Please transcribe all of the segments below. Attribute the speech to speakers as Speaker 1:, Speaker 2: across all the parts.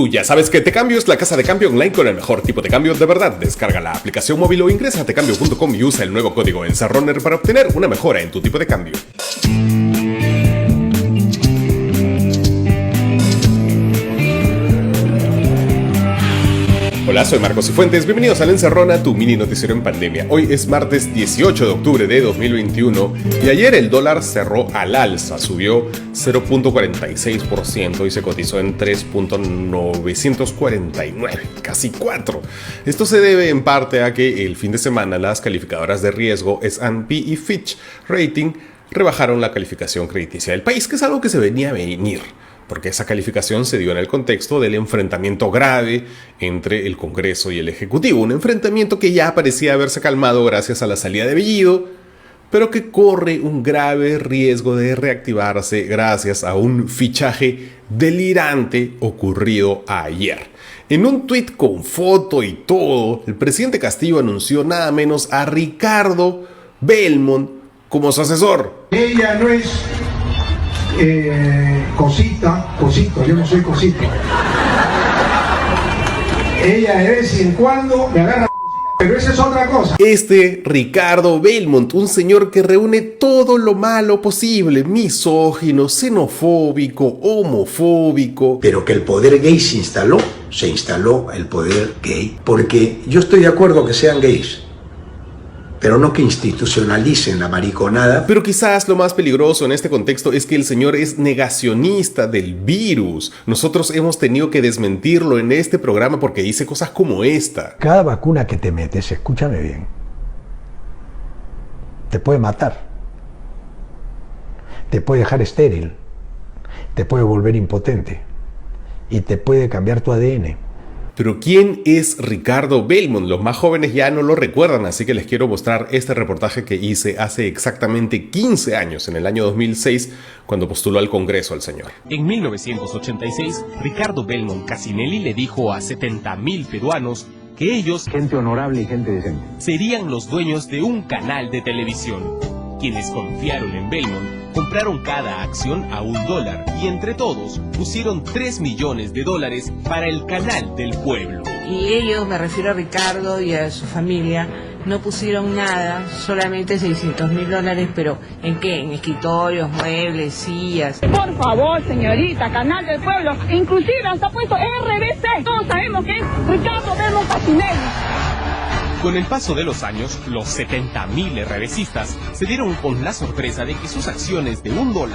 Speaker 1: Tú ya sabes que Tecambio es la casa de cambio online con el mejor tipo de cambio de verdad. Descarga la aplicación móvil o ingresa a tecambio.com y usa el nuevo código ENCERRONER para obtener una mejora en tu tipo de cambio. Hola, soy Marcos Cifuentes, bienvenidos al Encerrona, tu mini noticiero en pandemia. Hoy es martes 18 de octubre de 2021 y ayer el dólar cerró al alza, subió 0.46% y se cotizó en 3.949, casi 4. Esto se debe en parte a que el fin de semana las calificadoras de riesgo S&P y Fitch Rating rebajaron la calificación crediticia del país, que es algo que se venía a venir, porque esa calificación se dio en el contexto del enfrentamiento grave entre el Congreso y el Ejecutivo, un enfrentamiento que ya parecía haberse calmado gracias a la salida de Bellido, pero que corre un grave riesgo de reactivarse gracias a un fichaje delirante ocurrido ayer. En un tuit con foto y todo, el presidente Castillo anunció nada menos a Ricardo Belmont como su asesor.
Speaker 2: Ella no es cosito, yo no soy cosito. Ella de vez en cuando me agarra, pero esa es otra cosa.
Speaker 1: Este Ricardo Belmont, un señor que reúne todo lo malo posible, misógino, xenofóbico, homofóbico.
Speaker 3: Pero que el poder gay se instaló el poder gay, porque yo estoy de acuerdo que sean gays, pero no que institucionalicen la mariconada.
Speaker 1: Pero quizás lo más peligroso en este contexto es que el señor es negacionista del virus. Nosotros hemos tenido que desmentirlo en este programa porque dice cosas como esta.
Speaker 4: Cada vacuna que te metes, escúchame bien, te puede matar, te puede dejar estéril, te puede volver impotente y te puede cambiar tu ADN.
Speaker 1: Pero ¿quién es Ricardo Belmont? Los más jóvenes ya no lo recuerdan, así que les quiero mostrar este reportaje que hice hace exactamente 15 años, en el año 2006, cuando postuló al Congreso al señor.
Speaker 5: En 1986, Ricardo Belmont Casinelli le dijo a 70.000 peruanos que ellos,
Speaker 4: Gente honorable y gente decente,
Speaker 5: serían los dueños de un canal de televisión. Quienes confiaron en Belmont compraron cada acción a $1 y entre todos pusieron $3 millones para el canal del pueblo.
Speaker 6: Y ellos, me refiero a Ricardo y a su familia, no pusieron nada, solamente $600.000, pero ¿en qué? En escritorios, muebles, sillas.
Speaker 7: Por favor, señorita, Canal del Pueblo, inclusive hasta puesto RBC, todos sabemos que es Ricardo Belmont Casinelli.
Speaker 5: Con el paso de los años, los 70.000 RBCistas se dieron con la sorpresa de que sus acciones de $1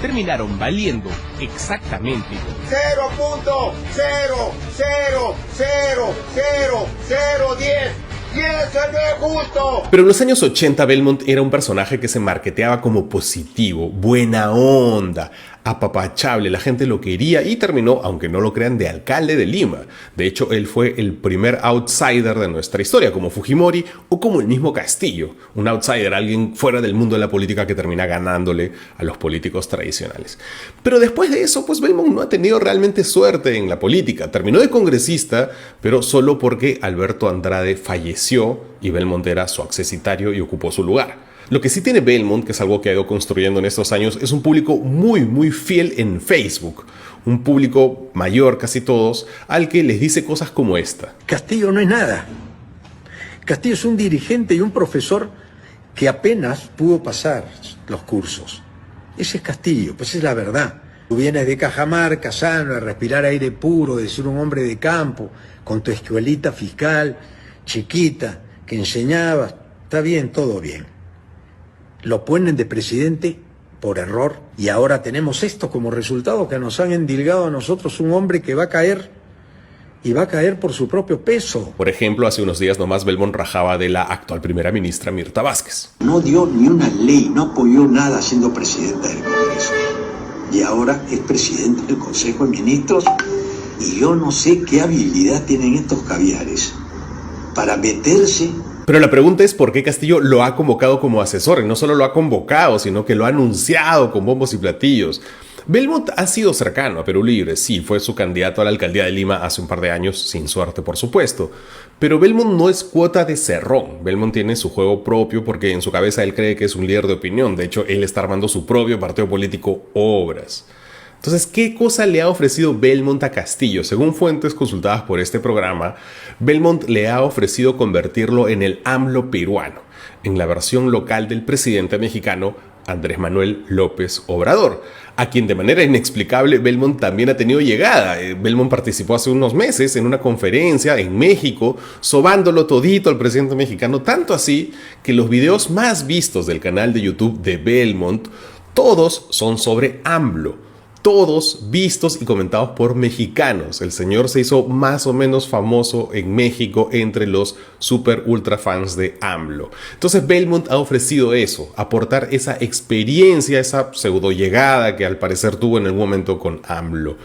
Speaker 5: terminaron valiendo exactamente
Speaker 2: 0.0000010. ¡Y eso no es justo!
Speaker 1: Pero en los años 80 Belmont era un personaje que se marketeaba como positivo, buena onda, apapachable, la gente lo quería y terminó, aunque no lo crean, de alcalde de Lima. De hecho, él fue el primer outsider de nuestra historia, como Fujimori o como el mismo Castillo. Un outsider, alguien fuera del mundo de la política que termina ganándole a los políticos tradicionales. Pero después de eso, pues Belmont no ha tenido realmente suerte en la política. Terminó de congresista, pero solo porque Alberto Andrade falleció y Belmont era su accesitario y ocupó su lugar. Lo que sí tiene Belmont, que es algo que ha ido construyendo en estos años, es un público muy fiel en Facebook. Un público mayor, casi todos, al que les dice cosas como esta.
Speaker 3: Castillo no es nada. Castillo es un dirigente y un profesor que apenas pudo pasar los cursos. Ese es Castillo, pues es la verdad. Tú vienes de Cajamarca, sano, a respirar aire puro, de ser un hombre de campo, con tu escuelita fiscal, chiquita, que enseñabas. Está bien, todo bien. Lo ponen de presidente por error y ahora tenemos esto como resultado, que nos han endilgado a nosotros un hombre que va a caer y va a caer por su propio peso.
Speaker 1: Por ejemplo, hace unos días nomás Belmont rajaba de la actual primera ministra Mirta Vázquez.
Speaker 3: No dio ni una ley, no apoyó nada siendo presidenta del Congreso. Y ahora es presidente del Consejo de Ministros y yo no sé qué habilidad tienen estos caviares para meterse.
Speaker 1: Pero la pregunta es por qué Castillo lo ha convocado como asesor, y no solo lo ha convocado, sino que lo ha anunciado con bombos y platillos. Belmont ha sido cercano a Perú Libre, sí, fue su candidato a la alcaldía de Lima hace un par de años, sin suerte por supuesto. Pero Belmont no es cuota de Cerrón. Belmont tiene su juego propio porque en su cabeza él cree que es un líder de opinión. De hecho, él está armando su propio partido político, Obras. Entonces, ¿qué cosa le ha ofrecido Belmont a Castillo? Según fuentes consultadas por este programa, Belmont le ha ofrecido convertirlo en el AMLO peruano, en la versión local del presidente mexicano Andrés Manuel López Obrador, a quien de manera inexplicable Belmont también ha tenido llegada. Belmont participó hace unos meses en una conferencia en México, sobándolo todito al presidente mexicano, tanto así que los videos más vistos del canal de YouTube de Belmont, todos son sobre AMLO. Todos vistos y comentados por mexicanos. El señor se hizo más o menos famoso en México entre los super ultra fans de AMLO. Entonces Belmont ha ofrecido eso, aportar esa experiencia, esa pseudo llegada que al parecer tuvo en algún momento con AMLO.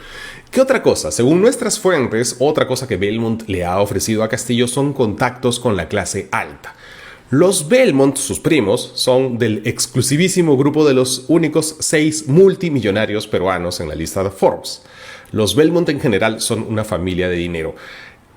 Speaker 1: ¿Qué otra cosa? Según nuestras fuentes, otra cosa que Belmont le ha ofrecido a Castillo son contactos con la clase alta. Los Belmont, sus primos, son del exclusivísimo grupo de los únicos 6 multimillonarios peruanos en la lista de Forbes. Los Belmont en general son una familia de dinero.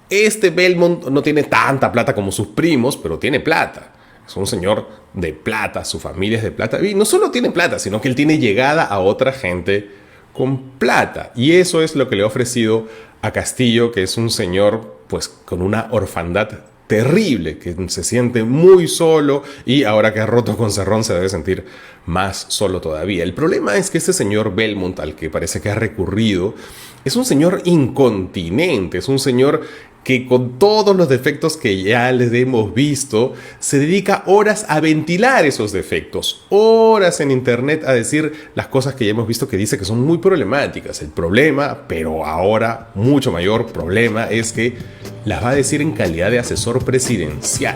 Speaker 1: Este Belmont no tiene tanta plata como sus primos, pero tiene plata. Es un señor de plata, su familia es de plata. Y no solo tiene plata, sino que él tiene llegada a otra gente con plata. Y eso es lo que le ha ofrecido a Castillo, que es un señor pues con una orfandad terrible, que se siente muy solo y ahora que ha roto con Cerrón se debe sentir más solo todavía. El problema es que este señor Belmont, al que parece que ha recurrido, es un señor incontinente, es un señor que con todos los defectos que ya les hemos visto, se dedica horas a ventilar esos defectos, horas en internet a decir las cosas que ya hemos visto que dice que son muy problemáticas. El problema, pero ahora mucho mayor problema, es que las va a decir en calidad de asesor presidencial.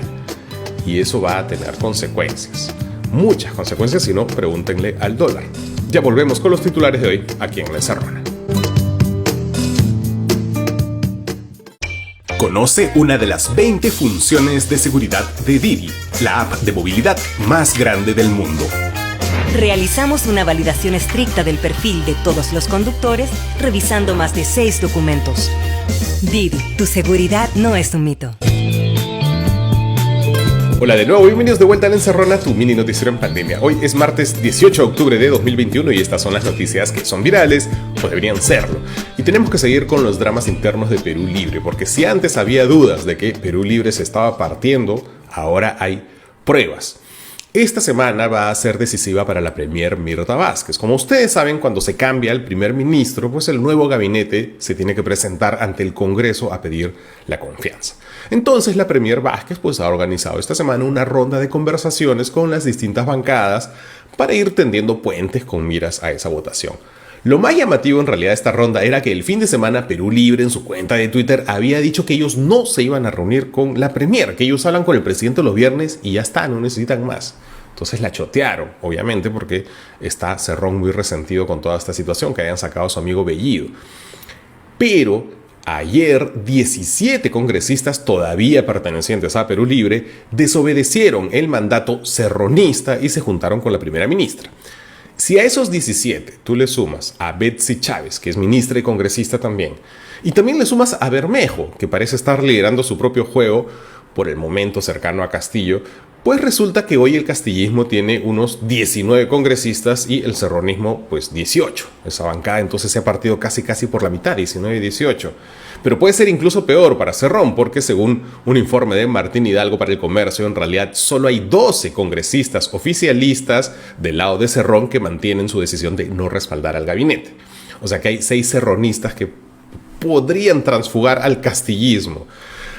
Speaker 1: Y eso va a tener consecuencias. Muchas consecuencias, si no, pregúntenle al dólar. Ya volvemos con los titulares de hoy aquí en La Encerrona. Conoce una de las 20 funciones de seguridad de Didi, la app de movilidad más grande del mundo.
Speaker 8: Realizamos una validación estricta del perfil de todos los conductores, revisando más de 6 documentos. Didi, tu seguridad no es un mito.
Speaker 1: Hola de nuevo, bienvenidos de vuelta a La Encerrona, tu mini noticiero en pandemia. Hoy es martes 18 de octubre de 2021 y estas son las noticias que son virales o deberían serlo. Y tenemos que seguir con los dramas internos de Perú Libre, porque si antes había dudas de que Perú Libre se estaba partiendo, ahora hay pruebas. Esta semana va a ser decisiva para la premier Mirta Vázquez. Como ustedes saben, cuando se cambia el primer ministro, pues el nuevo gabinete se tiene que presentar ante el Congreso a pedir la confianza. Entonces la premier Vázquez pues ha organizado esta semana una ronda de conversaciones con las distintas bancadas para ir tendiendo puentes con miras a esa votación. Lo más llamativo en realidad de esta ronda era que el fin de semana Perú Libre en su cuenta de Twitter había dicho que ellos no se iban a reunir con la premier, que ellos hablan con el presidente los viernes y ya está, no necesitan más. Entonces la chotearon, obviamente, porque está Cerrón muy resentido con toda esta situación que hayan sacado a su amigo Bellido. Pero ayer 17 congresistas todavía pertenecientes a Perú Libre desobedecieron el mandato cerronista y se juntaron con la primera ministra. Si a esos 17 tú le sumas a Betsy Chávez, que es ministra y congresista también, y también le sumas a Bermejo, que parece estar liderando su propio juego por el momento cercano a Castillo, pues resulta que hoy el castillismo tiene unos 19 congresistas y el cerronismo pues 18. Esa bancada entonces se ha partido casi por la mitad, 19 y 18. Pero puede ser incluso peor para Cerrón, porque según un informe de Martín Hidalgo para El Comercio, en realidad solo hay 12 congresistas oficialistas del lado de Cerrón que mantienen su decisión de no respaldar al gabinete. O sea que hay 6 cerronistas que podrían transfugar al castillismo.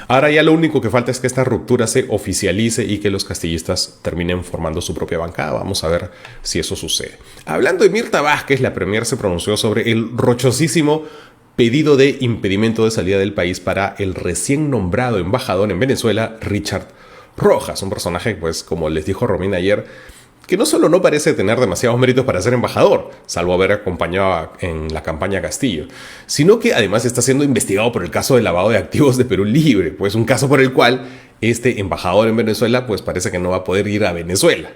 Speaker 1: Ahora ya lo único que falta es que esta ruptura se oficialice y que los castillistas terminen formando su propia bancada. Vamos a ver si eso sucede. Hablando de Mirta Vázquez, la premier se pronunció sobre el rochosísimo pedido de impedimento de salida del país para el recién nombrado embajador en Venezuela, Richard Rojas, un personaje, pues como les dijo Romina ayer, que no solo no parece tener demasiados méritos para ser embajador, salvo haber acompañado en la campaña Castillo, sino que además está siendo investigado por el caso de lavado de activos de Perú Libre, pues un caso por el cual este embajador en Venezuela pues parece que no va a poder ir a Venezuela.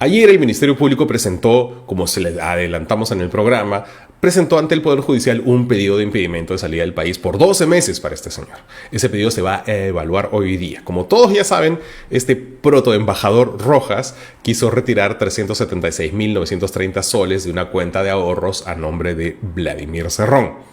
Speaker 1: Ayer el Ministerio Público presentó, como se les adelantamos en el programa, presentó ante el Poder Judicial un pedido de impedimento de salida del país por 12 meses para este señor. Ese pedido se va a evaluar hoy día. Como todos ya saben, este protoembajador Rojas quiso retirar 376.930 soles de una cuenta de ahorros a nombre de Vladimir Cerrón.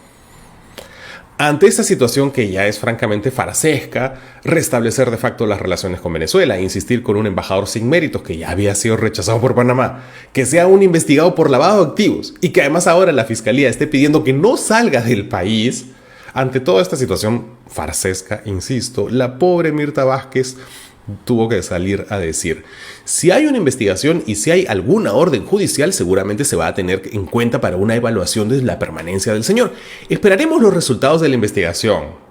Speaker 1: Ante esta situación que ya es francamente farsesca, restablecer de facto las relaciones con Venezuela e insistir con un embajador sin méritos que ya había sido rechazado por Panamá, que sea un investigado por lavado de activos y que además ahora la fiscalía esté pidiendo que no salga del país. Ante toda esta situación farsesca, insisto, la pobre Mirta Vázquez tuvo que salir a decir: si hay una investigación y si hay alguna orden judicial, seguramente se va a tener en cuenta para una evaluación de la permanencia del señor. Esperaremos los resultados de la investigación.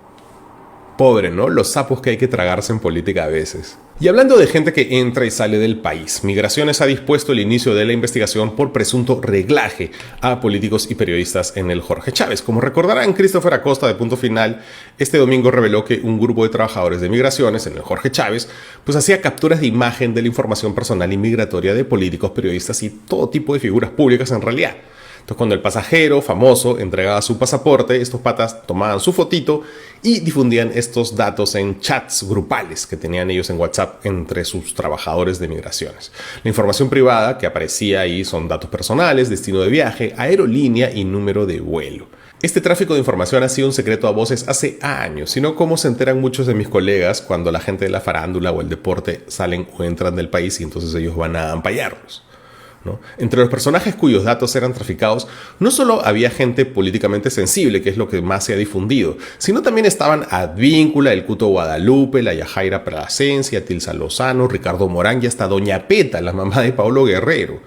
Speaker 1: Pobre, ¿no? Los sapos que hay que tragarse en política a veces. Y hablando de gente que entra y sale del país, Migraciones ha dispuesto el inicio de la investigación por presunto reglaje a políticos y periodistas en el Jorge Chávez. Como recordarán, Christopher Acosta de Punto Final este domingo reveló que un grupo de trabajadores de Migraciones en el Jorge Chávez pues hacía capturas de imagen de la información personal y migratoria de políticos, periodistas y todo tipo de figuras públicas en realidad. Entonces, cuando el pasajero famoso entregaba su pasaporte, estos patas tomaban su fotito y difundían estos datos en chats grupales que tenían ellos en WhatsApp entre sus trabajadores de migraciones. La información privada que aparecía ahí son datos personales, destino de viaje, aerolínea y número de vuelo. Este tráfico de información ha sido un secreto a voces hace años, sino como se enteran muchos de mis colegas cuando la gente de la farándula o el deporte salen o entran del país y entonces ellos van a ampallarlos, ¿no? Entre los personajes cuyos datos eran traficados, no solo había gente políticamente sensible, que es lo que más se ha difundido, sino también estaban Advíncula, el Cuto Guadalupe, la Yajaira Plasencia, Tilsa Lozano, Ricardo Morán y hasta Doña Peta, la mamá de Pablo Guerrero.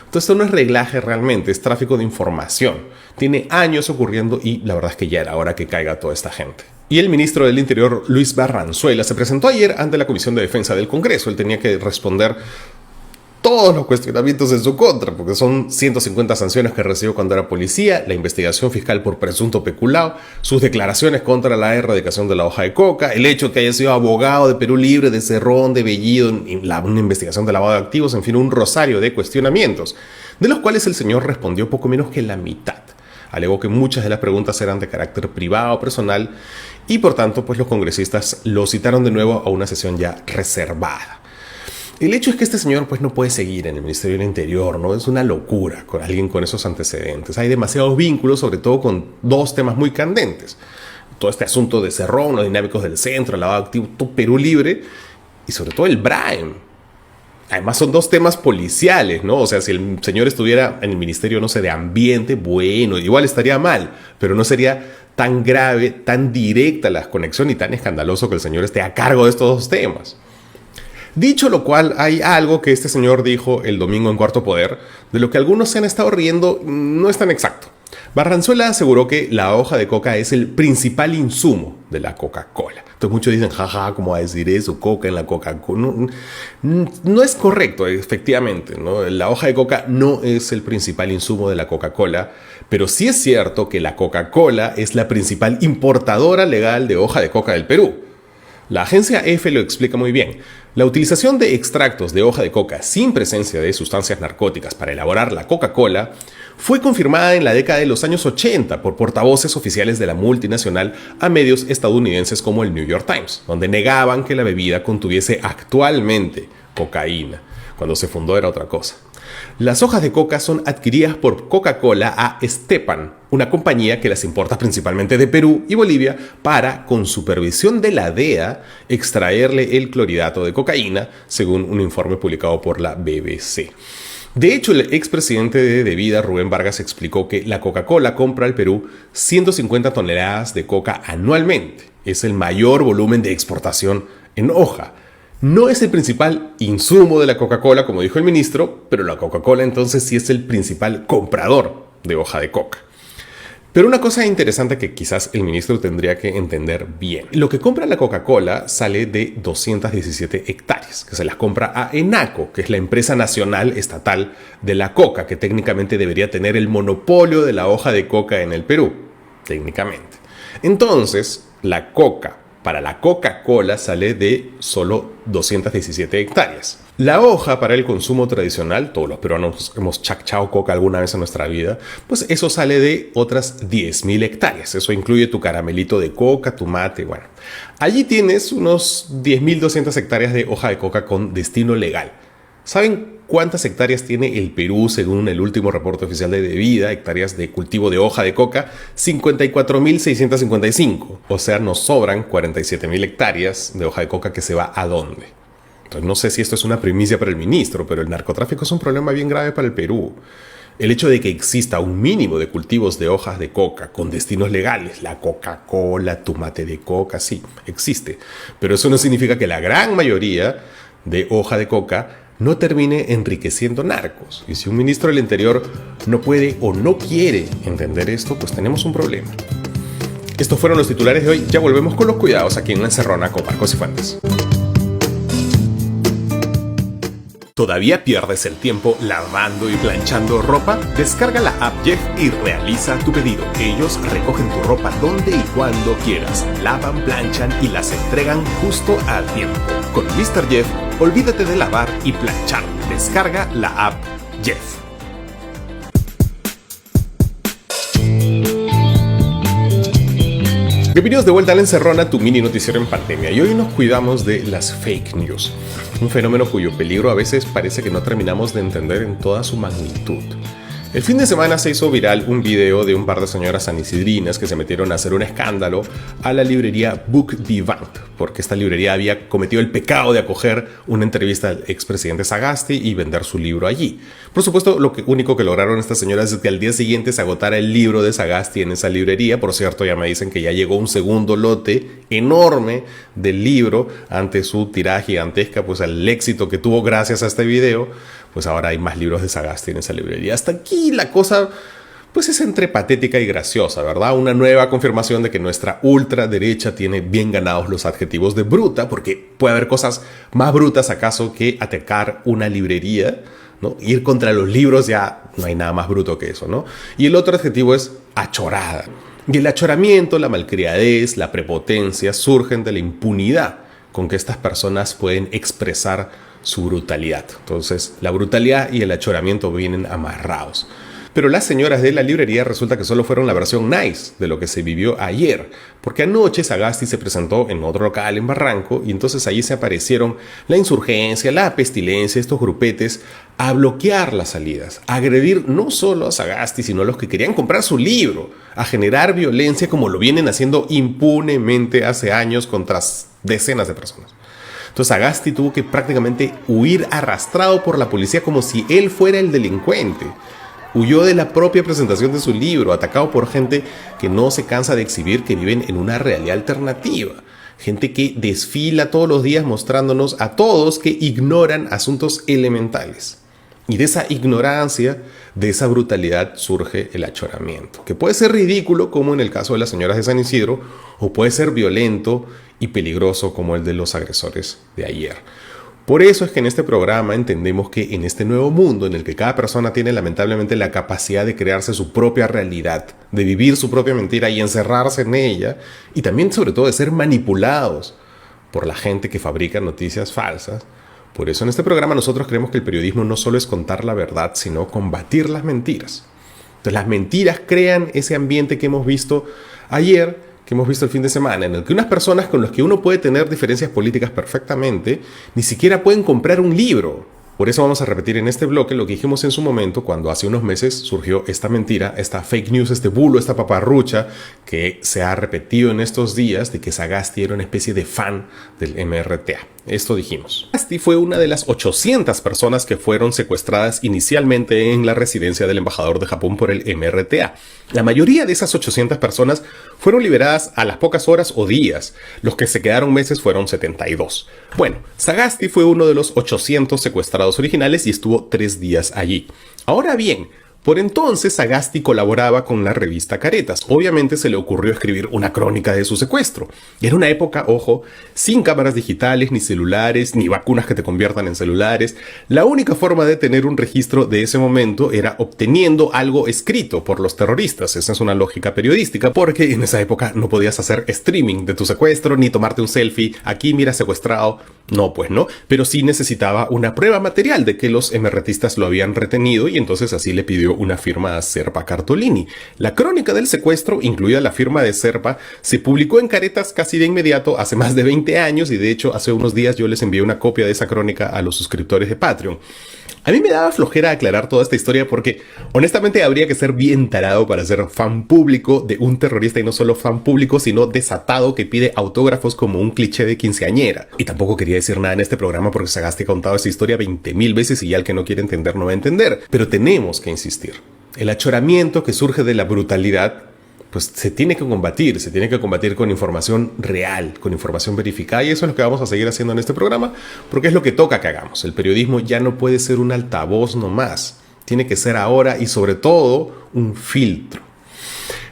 Speaker 1: Entonces esto no es reglaje realmente, es tráfico de información. Tiene años ocurriendo y la verdad es que ya era hora que caiga toda esta gente. Y el ministro del Interior, Luis Barranzuela, se presentó ayer ante la Comisión de Defensa del Congreso. Él tenía que responder todos los cuestionamientos en su contra, porque son 150 sanciones que recibió cuando era policía, la investigación fiscal por presunto peculado, sus declaraciones contra la erradicación de la hoja de coca, el hecho de que haya sido abogado de Perú Libre, de Cerrón, de Bellido, una investigación de lavado de activos, en fin, un rosario de cuestionamientos, de los cuales el señor respondió poco menos que la mitad. Alegó que muchas de las preguntas eran de carácter privado, personal, y por tanto, pues los congresistas lo citaron de nuevo a una sesión ya reservada. El hecho es que este señor pues no puede seguir en el Ministerio del Interior, ¿no? Es una locura con alguien con esos antecedentes. Hay demasiados vínculos, sobre todo con dos temas muy candentes. Todo este asunto de Cerrón, los dinámicos del centro, el lavado activo, todo Perú Libre y sobre todo el Braem. Además son dos temas policiales, ¿no? O sea, si el señor estuviera en el Ministerio, no sé, de Ambiente, bueno, igual estaría mal, pero no sería tan grave, tan directa la conexión y tan escandaloso que el señor esté a cargo de estos dos temas. Dicho lo cual, hay algo que este señor dijo el domingo en Cuarto Poder, de lo que algunos se han estado riendo, no es tan exacto. Barranzuela aseguró que la hoja de coca es el principal insumo de la Coca-Cola. Entonces muchos dicen, jaja, ¿cómo va a decir eso? Coca en la Coca-Cola. No es correcto, efectivamente, ¿no? La hoja de coca no es el principal insumo de la Coca-Cola, pero sí es cierto que la Coca-Cola es la principal importadora legal de hoja de coca del Perú. La agencia EFE lo explica muy bien. La utilización de extractos de hoja de coca sin presencia de sustancias narcóticas para elaborar la Coca-Cola fue confirmada en la década de los años 80 por portavoces oficiales de la multinacional a medios estadounidenses como el New York Times, donde negaban que la bebida contuviese actualmente cocaína. Cuando se fundó era otra cosa. Las hojas de coca son adquiridas por Coca-Cola a Stepan, una compañía que las importa principalmente de Perú y Bolivia para, con supervisión de la DEA, extraerle el clorhidrato de cocaína, según un informe publicado por la BBC. De hecho, el expresidente de Devida, Rubén Vargas, explicó que la Coca-Cola compra al Perú 150 toneladas de coca anualmente. Es el mayor volumen de exportación en hoja. No es el principal insumo de la Coca-Cola, como dijo el ministro, pero la Coca-Cola entonces sí es el principal comprador de hoja de coca. Pero una cosa interesante que quizás el ministro tendría que entender bien. Lo que compra la Coca-Cola sale de 217 hectáreas, que se las compra a ENACO, que es la empresa nacional estatal de la coca, que técnicamente debería tener el monopolio de la hoja de coca en el Perú, técnicamente. Entonces, la coca para la Coca-Cola sale de solo 217 hectáreas. La hoja para el consumo tradicional, todos los peruanos hemos chacchado coca alguna vez en nuestra vida, pues eso sale de otras 10.000 hectáreas. Eso incluye tu caramelito de coca, tu mate, bueno. Allí tienes unos 10.200 hectáreas de hoja de coca con destino legal. ¿Saben cuántas hectáreas tiene el Perú según el último reporte oficial de DEVIDA? Hectáreas de cultivo de hoja de coca, 54.655. O sea, nos sobran 47.000 hectáreas de hoja de coca que se va ¿a dónde? Entonces, no sé si esto es una primicia para el ministro, pero el narcotráfico es un problema bien grave para el Perú. El hecho de que exista un mínimo de cultivos de hojas de coca con destinos legales, la Coca-Cola, tu mate de coca, sí, existe. Pero eso no significa que la gran mayoría de hoja de coca no termine enriqueciendo narcos. Y si un ministro del Interior no puede o no quiere entender esto, pues tenemos un problema. Estos fueron los titulares de hoy. Ya volvemos con los cuidados aquí en La Encerrona con Marcos y Fuentes. ¿Todavía pierdes el tiempo lavando y planchando ropa? Descarga la app Jeff y realiza tu pedido. Ellos recogen tu ropa donde y cuando quieras, lavan, planchan y las entregan justo a tiempo. Con Mr. Jeff, olvídate de lavar y planchar. Descarga la app Jeff. Bienvenidos de vuelta a La Encerrona, tu mini noticiero en pandemia. Y hoy nos cuidamos de las fake news, un fenómeno cuyo peligro a veces parece que no terminamos de entender en toda su magnitud. El fin de semana se hizo viral un video de un par de señoras sanisidrinas que se metieron a hacer un escándalo a la librería Book Debunked, porque esta librería había cometido el pecado de acoger una entrevista al expresidente Sagasti y vender su libro allí. Por supuesto, lo único que lograron estas señoras es que al día siguiente se agotara el libro de Sagasti en esa librería. Por cierto, ya me dicen que ya llegó un segundo lote enorme del libro ante su tirada gigantesca, pues al éxito que tuvo gracias a este video. Pues ahora hay más libros de Sagasti en esa librería. Hasta aquí la cosa pues es entre patética y graciosa, ¿verdad? Una nueva confirmación de que nuestra ultraderecha tiene bien ganados los adjetivos de bruta, porque puede haber cosas más brutas acaso que atacar una librería, ¿no? Ir contra los libros, ya no hay nada más bruto que eso, ¿no? Y el otro adjetivo es achorada. Y el achoramiento, la malcriadez, la prepotencia surgen de la impunidad con que estas personas pueden expresar su brutalidad. Entonces, la brutalidad y el achoramiento vienen amarrados. Pero las señoras de la librería resulta que solo fueron la versión nice de lo que se vivió ayer, porque anoche Sagasti se presentó en otro local en Barranco y entonces allí se aparecieron la insurgencia, la pestilencia, estos grupetes a bloquear las salidas, a agredir no solo a Sagasti, sino a los que querían comprar su libro, a generar violencia como lo vienen haciendo impunemente hace años contra decenas de personas. Entonces Sagasti tuvo que prácticamente huir arrastrado por la policía como si él fuera el delincuente. Huyó de la propia presentación de su libro, atacado por gente que no se cansa de exhibir que viven en una realidad alternativa. Gente que desfila todos los días mostrándonos a todos que ignoran asuntos elementales. Y de esa ignorancia, de esa brutalidad surge el achoramiento, que puede ser ridículo como en el caso de las señoras de San Isidro, o puede ser violento y peligroso como el de los agresores de ayer. Por eso es que en este programa entendemos que en este nuevo mundo en el que cada persona tiene lamentablemente la capacidad de crearse su propia realidad, de vivir su propia mentira y encerrarse en ella, y también sobre todo de ser manipulados por la gente que fabrica noticias falsas, por eso en este programa nosotros creemos que el periodismo no solo es contar la verdad, sino combatir las mentiras. Entonces las mentiras crean ese ambiente que hemos visto ayer, que hemos visto el fin de semana, en el que unas personas con las que uno puede tener diferencias políticas perfectamente, ni siquiera pueden comprar un libro. Por eso vamos a repetir en este bloque lo que dijimos en su momento cuando hace unos meses surgió esta mentira, esta fake news, este bulo, esta paparrucha que se ha repetido en estos días de que Sagasti era una especie de fan del MRTA. Esto dijimos. Sagasti fue una de las 800 personas que fueron secuestradas inicialmente en la residencia del embajador de Japón por el MRTA. La mayoría de esas 800 personas fueron liberadas a las pocas horas o días. Los que se quedaron meses fueron 72. Bueno, Sagasti fue uno de los 800 secuestrados originales y estuvo 3 días allí. Ahora bien, Por entonces, Sagasti colaboraba con la revista Caretas. Obviamente se le ocurrió escribir una crónica de su secuestro. Era una época, ojo, sin cámaras digitales, ni celulares, ni vacunas que te conviertan en celulares. La única forma de tener un registro de ese momento era obteniendo algo escrito por los terroristas. Esa es una lógica periodística, porque en esa época no podías hacer streaming de tu secuestro, ni tomarte un selfie, aquí mira secuestrado. No, pues no, pero sí necesitaba una prueba material de que los emerretistas lo habían retenido, y entonces así le pidió una firma a Serpa Cartolini. La crónica del secuestro, incluida la firma de Serpa, se publicó en Caretas casi de inmediato hace más de 20 años, y de hecho hace unos días yo les envié una copia de esa crónica a los suscriptores de Patreon. A mí me daba flojera aclarar toda esta historia porque honestamente habría que ser bien tarado para ser fan público de un terrorista, y no solo fan público, sino desatado que pide autógrafos como un cliché de quinceañera. Y tampoco quería decir nada en este programa porque Sagasti ha contado esa historia 20.000 veces y ya el que no quiere entender no va a entender. Pero tenemos que insistir. El achoramiento que surge de la brutalidad pues se tiene que combatir con información real, con información verificada, y eso es lo que vamos a seguir haciendo en este programa, porque es lo que toca que hagamos. El periodismo ya no puede ser un altavoz nomás, tiene que ser ahora y sobre todo un filtro.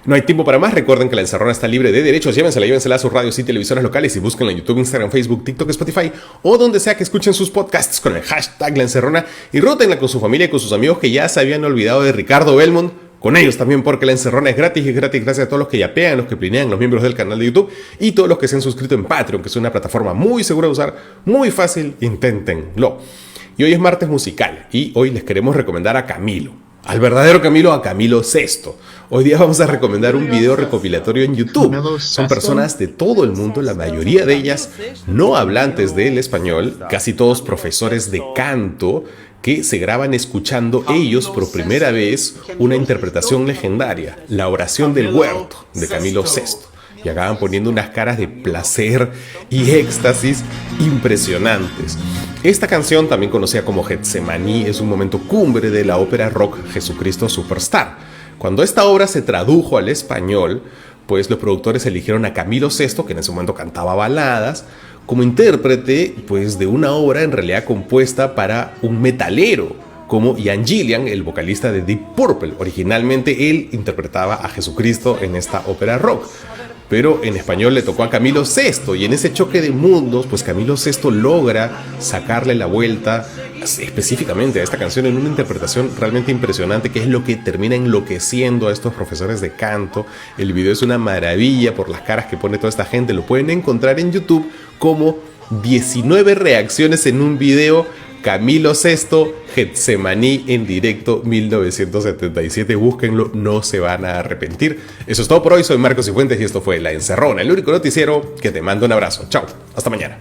Speaker 1: No hay tiempo para más. Recuerden que La Encerrona está libre de derechos. Llévensela a sus radios y televisoras locales y búsquenla en YouTube, Instagram, Facebook, TikTok, Spotify o donde sea que escuchen sus podcasts con el hashtag La Encerrona, y rótenla con su familia y con sus amigos que ya se habían olvidado de Ricardo Belmont. Con ellos también, porque La Encerrona es gratis, y es gratis gracias a todos los que yapean, los que plinean, los miembros del canal de YouTube y todos los que se han suscrito en Patreon, que es una plataforma muy segura de usar, muy fácil, inténtenlo. Y hoy es martes musical y hoy les queremos recomendar a Camilo, al verdadero Camilo, a Camilo Sesto. Hoy día vamos a recomendar un video recopilatorio en YouTube. Son personas de todo el mundo, la mayoría de ellas no hablantes del español, casi todos profesores de canto, que se graban escuchando ellos por primera vez una interpretación legendaria, la oración del huerto de Camilo Sesto, y acaban poniendo unas caras de placer y éxtasis impresionantes. Esta canción, también conocida como Getsemaní, es un momento cumbre de la ópera rock Jesucristo Superstar. Cuando esta obra se tradujo al español, pues los productores eligieron a Camilo Sesto, que en ese momento cantaba baladas, como intérprete pues de una obra en realidad compuesta para un metalero como Ian Gillan, el vocalista de Deep Purple. Originalmente él interpretaba a Jesucristo en esta ópera rock, pero en español le tocó a Camilo Sesto, y en ese choque de mundos pues Camilo Sesto logra sacarle la vuelta específicamente a esta canción en una interpretación realmente impresionante, que es lo que termina enloqueciendo a estos profesores de canto. El video es una maravilla por las caras que pone toda esta gente. Lo pueden encontrar en YouTube como 19 reacciones en un video. Camilo Sesto, Getsemaní en directo 1977. Búsquenlo, no se van a arrepentir. Eso es todo por hoy. Soy Marcos Cifuentes y esto fue La Encerrona, el único noticiero que te manda un abrazo. Chao, hasta mañana.